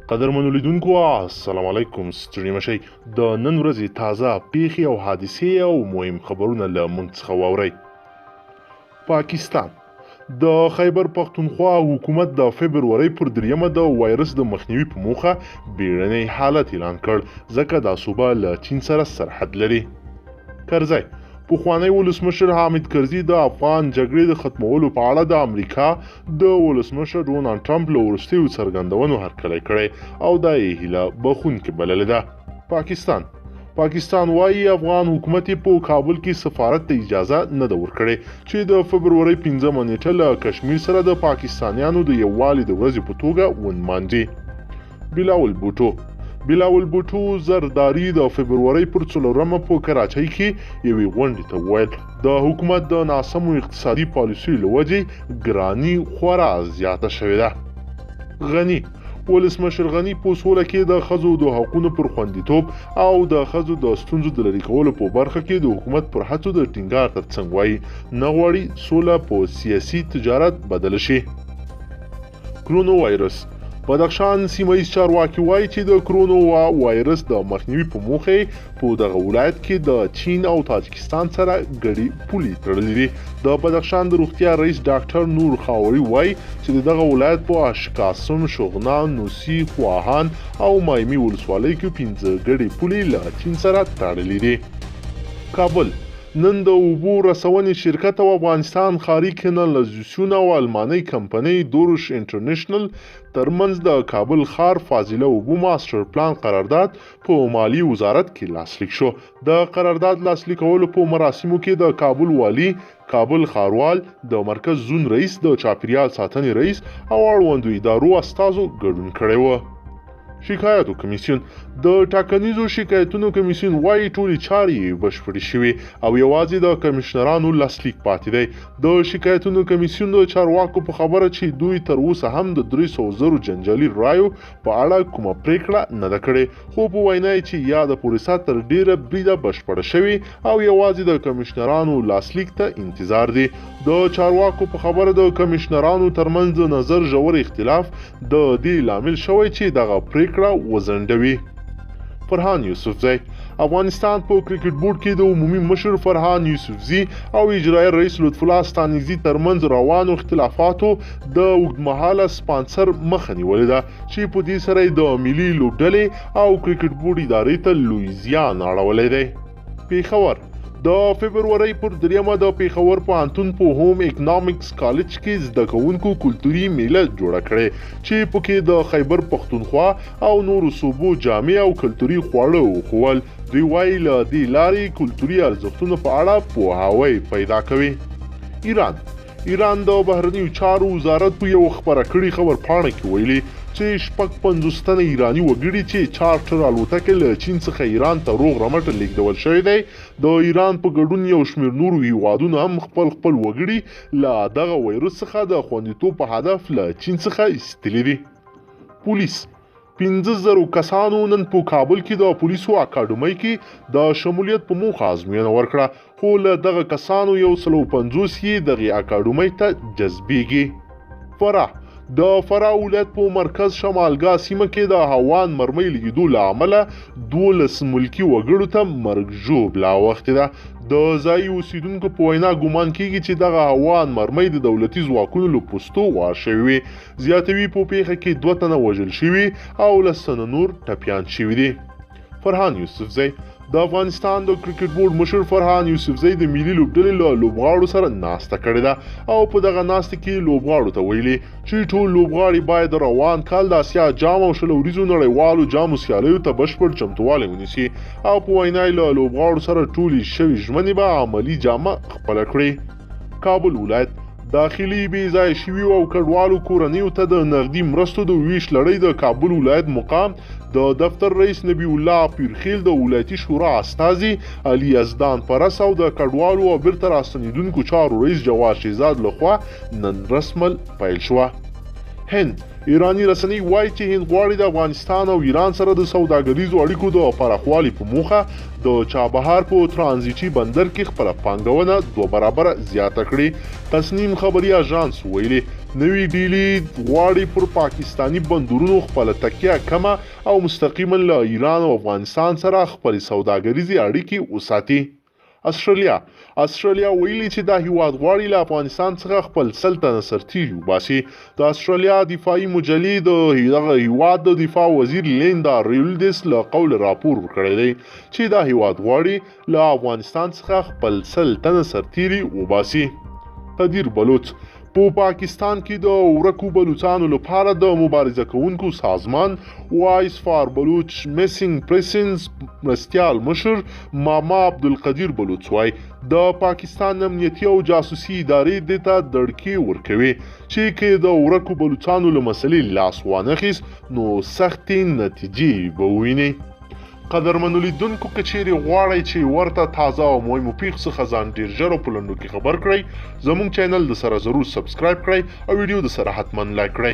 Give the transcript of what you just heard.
قدرمنو لیدونکو السلام علیکم ستړي مشئ د نن ورځې تازه پیښې او حادثې او مهم خبرونه له موږ څخه واورئ. پاکستان د خیبر پختونخوا حکومت د فبرورۍ پر 3 د وایرس د مخنیوي په موخه بیړنی حالت اعلان کړ ځکه دا صوبه له چین سره سرحد لري. کرزی پخوانی ولسمشر حامد کرزي د افغان جګړې د ختمولو په اړه د امریکا د ولسمشر ډونالډ ټرمپ له وروستیو څرګندونو هرکلی کړی او دا یې هیله بښونکې بللې ده. پاکستان وایي افغان حکومت په کابل کې سفارت ته اجازه نه ده ورکړې چې د فبرورۍ 5 نیټه له کشمیر سره د پاکستانیانو د یووالي د ورځې په توګه ونمانځي. بلاول بوټو زرداری د فبرورۍ پر 4 په کراچۍ کې یوې غونډې ته وویل د حکومت د ناسمو اقتصادي پالیسیو له وجې ګراني خورا زیاته شوې ده. ولسمشر غني په سوله کې د ښځو د حقونو پر خوندیتوب او د ښځو د ستونزو د لرې کولو په برخه کې د حکومت پر هڅو د ټینګار ترڅنګ وایي نه غواړي سوله په سیاسي تجارت بدله شي. کرونا وایرس بدخشان سیمه‌ییز چارواکي وایي چې د کرونا وایرس د مخنیوي په موخه په دغه ولایت کې د چین او تاجکستان سره ګډې پولې تړلې دي. د بدخشان د روغتیا رئیس ډاکټر نور خاوري وایي چې دغه ولایت په اشکاسم، شغنان، نوسي، خواهان او مایمي ولسوالۍ کې 15 ګډې پولې له چین سره تړلې دي. کابل نن د اوبو رسونې شرکت او افغانستان خاري کانالایزیشن او المانۍ کمپنۍ دوروش انټرنیشنل ترمنځ د کابل ښار فاضله اوبو ماستر پلان قرارداد په مالی وزارت کې لاسلیک شو. د قرارداد لاسلیکولو په مراسمو کې د کابل والی، کابل ښاروال، د مرکز زون رئیس، د چاپیریال ساتنې رئیس او اړوندو ادارو استازو ګډون کړی و. شکایتو کمیسیون د ټاکنیزو شکایتونو کمیسیون وایي ټولې چارې بشپړې شوې او یوازې د کمشنرانو لاسلیک پاتې دی. د شکایتونو کمیسیون د چارواکو په خبره چې دوی تر اوسه هم د 300,000 جنجالي رایو په اړه کومه پریکړه نه ده کړې، خو په وینا یې چې یاده پروسه تر ډیره بریده بشپړه شوې او یوازې د کمشنرانو لاسلیک ته انتظار دی. د چارواکو په خبره د کمشنرانو ترمنځ د نظر ژور اختلاف د دې لامل شوی چې دغه پریکړه وزندوي. فرحان یوسفزی افغانستان په کرکټ بورډ کې د عمومي مشر فرحان یوسفزي او اجرایي رئیس لطف الله ستانکزي ترمنځ روانو اختلافاتو د اوږدمهاله سپانسر مخه نیولې ده چې په دې سره د ملي لوبډلې او کرکټ بورډ ادارې ته لوی زیان اړولی دی. پیښور د فبرورۍ پر 3 د پیښور پوهنتون په هوم اکنامکس کالج کې زده کوونکو کلتوري میله جوړه کړې چې پکې د خیبر پختونخوا او نورو صوبو جامع او کلتوري خواړه وښول. دوی وایي له دې لارې کلتوري ارزښتونو په اړه پوهاوی پیدا کوي. ایران د بهرنیو چارو وزارت په یو خپره کړي خبر پاڼه کې ویلي چې 50 تنه ایرانی وګړي چې چارټر الوتکې له چین څخه ایران ته روغ رمټ لیږدول شوی دی. د ایران په ګډون یو شمېر نورو هیوادونو هم خپل وګړي له دغه وایرس څخه د خوندیتوب په هدف له چین څخه ایستلي دي. پولیس 15,000 کسانو نن په کابل کې د پولیسو اکاډمۍ کې د شمولیت په موخه ازموینه ورکړه، خو له دغه کسانو 150 یې دغه اکاډمۍ ته جذبېږي. د فراه ولایت په مرکز شمالګاه سیمه کې د هوان مرمۍ لګېدو له امله 12 ملکي وګړو ته مرګ ژوبله اوښتې ده. د ځایي اوسیدونکو په وینا ګومان کېږي چې دغه هوان مرمۍ د دولتي ځواکونو له پوستو وار شوې وي. زیاتوي په پیښه کې 2 تنه وژل شوي او 10 تنه نور ټپیان شوي دي. فرحان یوسفزی د افغانستان د کرکټ بورډ مشر فرحان یوسفزی د ملي لوبډلې له لوبغاړو سره ناسته کړې ده او په دغه ناسته کې لوبغاړو ته ویلي چې ټول لوبغاړي باید روان کال د اسیا جام او 20 ورځو نړیوالو جامو سیالیو ته بشپړ چمتووالی ونیسي او په وینا یې له لوبغاړو سره ټولې شوې ژمنې به عملي جامه خپله کړي. کابل ولایت داخلي بې ځای شویو او کډوالو کورنیو ته د نغدي مرستو د ویش لړۍ د کابل ولایت مقام د دفتر رئیس نبی الله پیرخیل د ولایتي شورا استازي علي یزدان پرس او د کډوالو او بیرته راستنیدونکو چارو رئیس جواد شهزاد لخوا نن رسماً پیل شوه. هند ایرانی رسنۍ وایي چې هند غواړي د افغانستان او ایران سره د سوداګریزو اړیکو د پراخوالي په موخه د چابهار په ترانزیټي بندر کې خپله پانګونه 2 برابره زیاته کړي. تصنیم خبري اژانس ویلي نوی ډیلی غواړي پر پاکستانی بندرونو خپله تکیه کمه او مستقیما له ایران او افغانستان سره خپلې سوداګریزې اړیکې وساتي. استرالیا ویلي چې دا هیواد غواړي له افغانستان څخه خپل 100 تنه سرتیري وباسي. د استرالیا دفاعي مجلې د دغه هیواد د دفاع وزیر لیندا ریولډس له قول راپور ورکړی دی چې دا هیواد غواړي له افغانستان څخه خپل 100 تنه سرتیري وباسي. قدیر بلوچ په پاکستان کې د ورکو بلوچانو لپاره د مبارزه کوونکو سازمان وایس فار بلوچ میسنګ پرسنز مرستیال مشر ماما عبدالقدیر بلوچ وای د پاکستان امنیتي او جاسوسي ادارې دې ته دړکې ورکوي چې که د ورکو بلوچانو له مسلې لاس وانخیست نو سختې نتیجې به وویني. قدرمنو لیدونکو که چیرې غواړئ چې ورته تازه او مهمو پیښو څخه ځان ډېر ژر او په لنډو کې خبر کړئ زموږ چینل د سره ضرور سبسکرایب کړئ او ویډیو د سره حتما لایک کړئ.